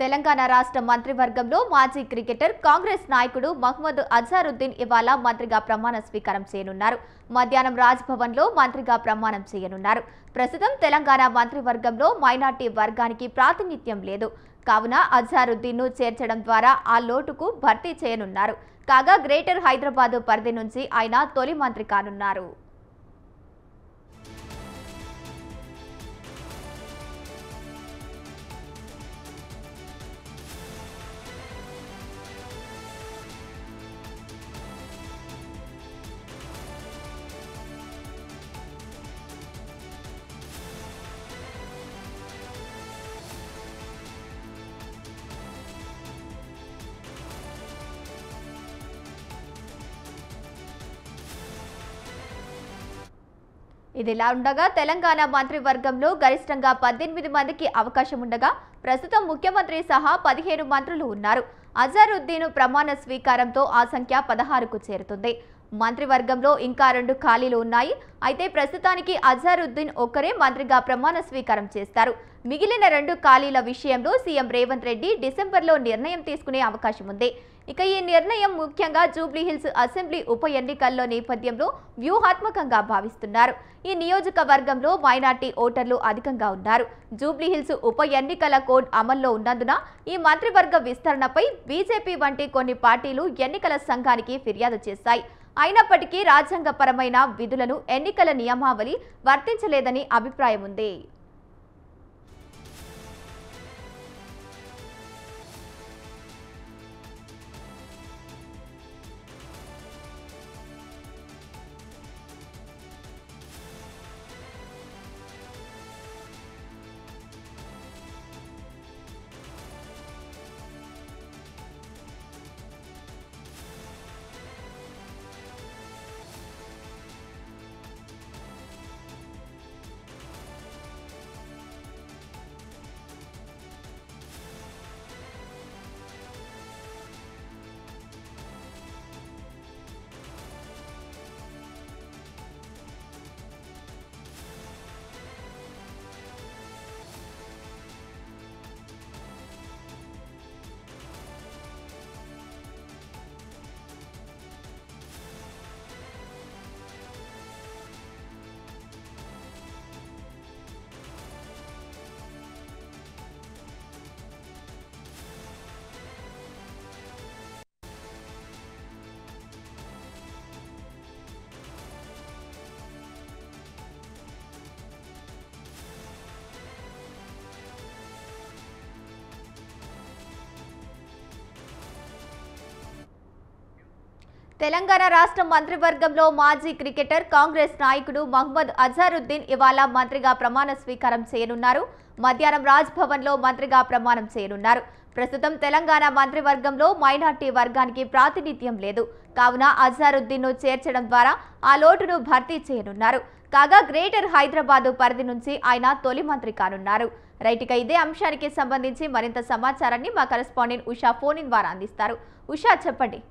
తెలంగాణ రాష్ట్ర మంత్రివర్గంలో మాజీ క్రికెటర్ కాంగ్రెస్ నాయకుడు మహ్మద్ అజారుద్దీన్ ఇవాళ మంత్రిగా ప్రమాణ స్వీకారం చేయనున్నారు. మధ్యాహ్నం రాజ్భవన్లో మంత్రిగా ప్రమాణం చేయనున్నారు. ప్రస్తుతం తెలంగాణ మంత్రివర్గంలో మైనార్టీ వర్గానికి ప్రాతినిధ్యం లేదు. కావున అజారుద్దీన్ను చేర్చడం ద్వారా ఆ లోటుకు భర్తీ చేయనున్నారు. కాగా గ్రేటర్ హైదరాబాద్ పరిధి నుంచి ఆయన తొలి మంత్రి కానున్నారు. ఇదిలా ఉండగా తెలంగాణ మంత్రివర్గంలో గరిష్టంగా 18 మందికి అవకాశం ఉండగా ప్రస్తుతం ముఖ్యమంత్రి సహా 15 మంత్రులు ఉన్నారు. అజారుద్దీన్ ప్రమాణ స్వీకారంతో ఆ సంఖ్య 16కు చేరుతుంది. మంత్రివర్గంలో ఇంకా 2 ఖాళీలు ఉన్నాయి. అయితే ప్రస్తుతానికి అజారుద్దీన్ ఒక్కరే మంత్రిగా ప్రమాణ స్వీకారం చేస్తారు. మిగిలిన 2 ఖాళీల విషయంలో సీఎం రేవంత్ రెడ్డి డిసెంబర్లో నిర్ణయం తీసుకునే అవకాశం ఉంది. ఇక ఈ నిర్ణయం ముఖ్యంగా జూబ్లీహిల్స్ అసెంబ్లీ ఉప ఎన్నికల్లో నేపథ్యంలో వ్యూహాత్మకంగా భావిస్తున్నారు. ఈ నియోజకవర్గంలో మైనార్టీ ఓటర్లు అధికంగా ఉన్నారు. జూబ్లీహిల్స్ ఉప ఎన్నికల కోడ్ అమల్లో ఉన్నందున ఈ మంత్రివర్గ విస్తరణపై బీజేపీ వంటి కొన్ని పార్టీలు ఎన్నికల సంఘానికి ఫిర్యాదు చేశాయి. అయినప్పటికీ రాజ్యాంగపరమైన విధులను ఎన్నికల నియమావళి వర్తించలేదని అభిప్రాయం ఉంది. తెలంగాణ రాష్ట్ర మంత్రివర్గంలో మాజీ క్రికెటర్ కాంగ్రెస్ నాయకుడు మహ్మద్ అజారుద్దీన్ ఇవాళ మంత్రిగా ప్రమాణ స్వీకారం చేయనున్నారు. మధ్యాహ్నం రాజ్భవన్లో మంత్రిగా ప్రమాణం చేయనున్నారు. ప్రస్తుతం తెలంగాణ మంత్రివర్గంలో మైనార్టీ వర్గానికి ప్రాతినిధ్యం లేదు. కావున అజారుద్దీన్ను చేర్చడం ద్వారా ఆ లోటును భర్తీ చేయనున్నారు. కాగా గ్రేటర్ హైదరాబాద్ పరిధి నుంచి ఆయన తొలి మంత్రి కానున్నారు. రైట్గా ఇదే అంశానికి సంబంధించి మరింత సమాచారాన్ని మా కరెస్పాండెంట్ ఉషా ఫోన్ ఇన్ ద్వారా అందిస్తారు. ఉషా, చెప్పండి.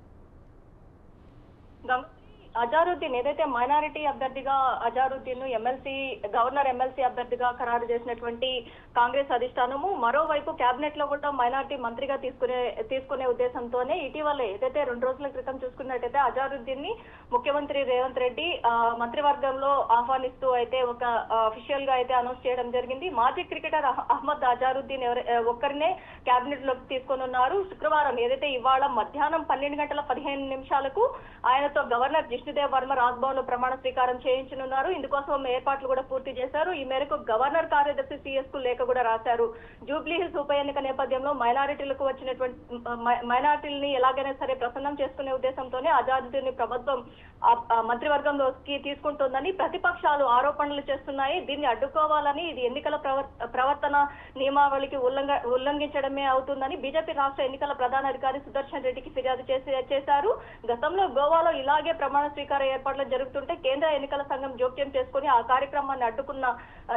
అజారుద్దీన్ ఏదైతే మైనారిటీ అభ్యర్థిగా అజారుద్దీన్ గవర్నర్ ఎమ్మెల్సీ అభ్యర్థిగా ఖరారు చేసినటువంటి కాంగ్రెస్ అధిష్టానము మరోవైపు కేబినెట్ లో కూడా మైనారిటీ మంత్రిగా తీసుకునే ఉద్దేశంతోనే ఇటీవలే ఏదైతే 2 రోజుల క్రితం చూసుకున్నట్టయితే అజారుద్దీన్ ని ముఖ్యమంత్రి రేవంత్ రెడ్డి మంత్రివర్గంలో ఆహ్వానిస్తూ అయితే ఒక అఫీషియల్ గా అయితే అనౌన్స్ చేయడం జరిగింది. మాజీ క్రికెటర్ అహ్మద్ అజారుద్దీన్ ఒక్కరినే కేబినెట్ లోకి తీసుకొని ఉన్నారు. శుక్రవారం ఏదైతే ఇవాళ మధ్యాహ్నం 12:15 ఆయనతో గవర్నర్ జిష్ణుదేవ్ వర్మ రాజ్భవన్ లో ప్రమాణ స్వీకారం చేయించనున్నారు. ఇందుకోసం ఏర్పాట్లు కూడా పూర్తి చేశారు. ఈ మేరకు గవర్నర్ కార్యదర్శి సిఎస్ కు లేఖ కూడా రాశారు. జూబ్లీహిల్స్ ఉప ఎన్నిక నేపథ్యంలో మైనారిటీలకు వచ్చినటువంటి మైనారిటీలని ఎలాగైనా సరే ప్రసన్నం చేసుకునే ఉద్దేశంతోనే అజారుద్దీన్ ని ప్రభుత్వం మంత్రివర్గంలోకి తీసుకుంటోందని ప్రతిపక్షాలు ఆరోపణలు చేస్తున్నాయి. దీన్ని అడ్డుకోవాలని ఇది ఎన్నికల ప్రవర్తన నియమావళికి ఉల్లంఘించడమే అవుతుందని బీజేపీ రాష్ట్ర ఎన్నికల ప్రధాన అధికారి సుదర్శన్ రెడ్డికి ఫిర్యాదు చేశారు. గతంలో గోవాలో ఇలాగే ప్రమాణ స్వీకార ఏర్పాట్లు జరుగుతుంటే కేంద్ర ఎన్నికల సంఘం జోక్యం చేసుకుని ఆ కార్యక్రమాన్ని అడ్డుకున్న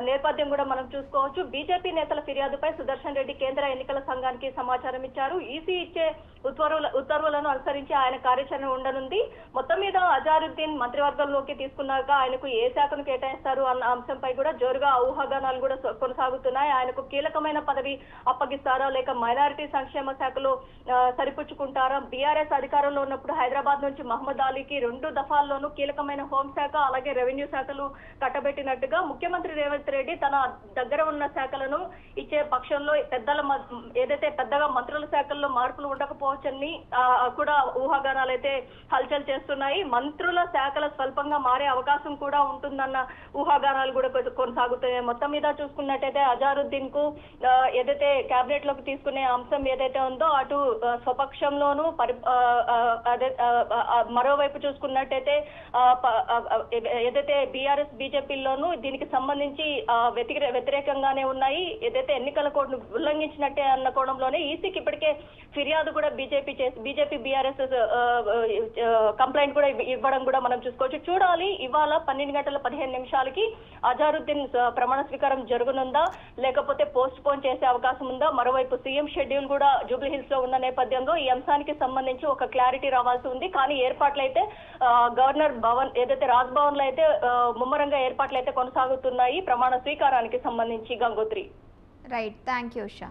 నేపథ్యం కూడా మనం చూసుకోవచ్చు. బీజేపీ నేతల ఫిర్యాదుపై సుదర్శన్ రెడ్డి కేంద్ర ఎన్నికల సంఘానికి సమాచారం ఇచ్చారు. ఈసీ ఇచ్చే ఉత్తర్వులను అనుసరించి ఆయన కార్యాచరణ ఉండనుంది. మొత్తం మీద అజారుద్దీన్ మంత్రివర్గంలోకి తీసుకున్నాక ఆయనకు ఏ శాఖను కేటాయిస్తారు అన్న అంశంపై కూడా జోరుగా ఊహాగానాలు కూడా కొనసాగుతున్నాయి. ఆయనకు కీలకమైన పదవి అప్పగిస్తారా లేక మైనారిటీ సంక్షేమ శాఖలో సరిపుచ్చుకుంటారా? బీఆర్ఎస్ అధికారంలో ఉన్నప్పుడు హైదరాబాద్ నుంచి మహమ్మద్ అలీకి 2 దఫాల్లోనూ కీలకమైన హోంశాఖ అలాగే రెవెన్యూ శాఖలు కట్టబెట్టినట్టుగా ముఖ్యమంత్రి రేవంత్ రెడ్డి తన దగ్గర ఉన్న శాఖలను ఇచ్చే పక్షంలో ఏదైతే పెద్దగా మంత్రుల శాఖల్లో మార్పులు ఉండకపోవచ్చని కూడా ఊహాగానాలు అయితే హల్చల్ చేస్తున్నాయి. మంత్రుల శాఖల స్వల్పంగా మారే అవకాశం కూడా ఉంటుందన్న ఊహాగానాలు కూడా కొనసాగుతున్నాయి. మొత్తం మీద చూసుకున్నట్టయితే అజారుద్దీన్ కు ఏదైతే కేబినెట్ లోకి తీసుకునే అంశం ఏదైతే ఉందో అటు స్వపక్షంలోనూ మరోవైపు చూసుకున్నట్టయితే ఏదైతే బీఆర్ఎస్ బీజేపీలోనూ దీనికి సంబంధించి వ్యతిరేకంగానే ఉన్నాయి. ఏదైతే ఎన్నికల కోడ్ను ఉల్లంఘించినట్టే అన్న కోణంలోనే ఈసీకి ఇప్పటికే ఫిర్యాదు కూడా బీజేపీ బీఆర్ఎస్ కంప్లైంట్ కూడా ఇవ్వడం కూడా మనం చూసుకోవచ్చు. చూడాలి ఇవాళ 12:15 అజారుద్దీన్ ప్రమాణ స్వీకారం జరగనుందా లేకపోతే పోస్ట్ పోన్ చేసే అవకాశం ఉందా? మరోవైపు సీఎం షెడ్యూల్ కూడా జూబ్లీ హిల్స్ లో ఉన్న నేపథ్యంలో ఈ అంశానికి సంబంధించి ఒక క్లారిటీ రావాల్సి ఉంది. కానీ ఏర్పాట్లయితే గవర్నర్ భవన్ ఏదైతే రాజ్ భవన్ లో అయితే ముమ్మరంగా ఏర్పాట్లు అయితే కొనసాగుతున్నాయి ప్రమాణ స్వీకారానికి సంబంధించి. Gangotri. Right, thank you Usha.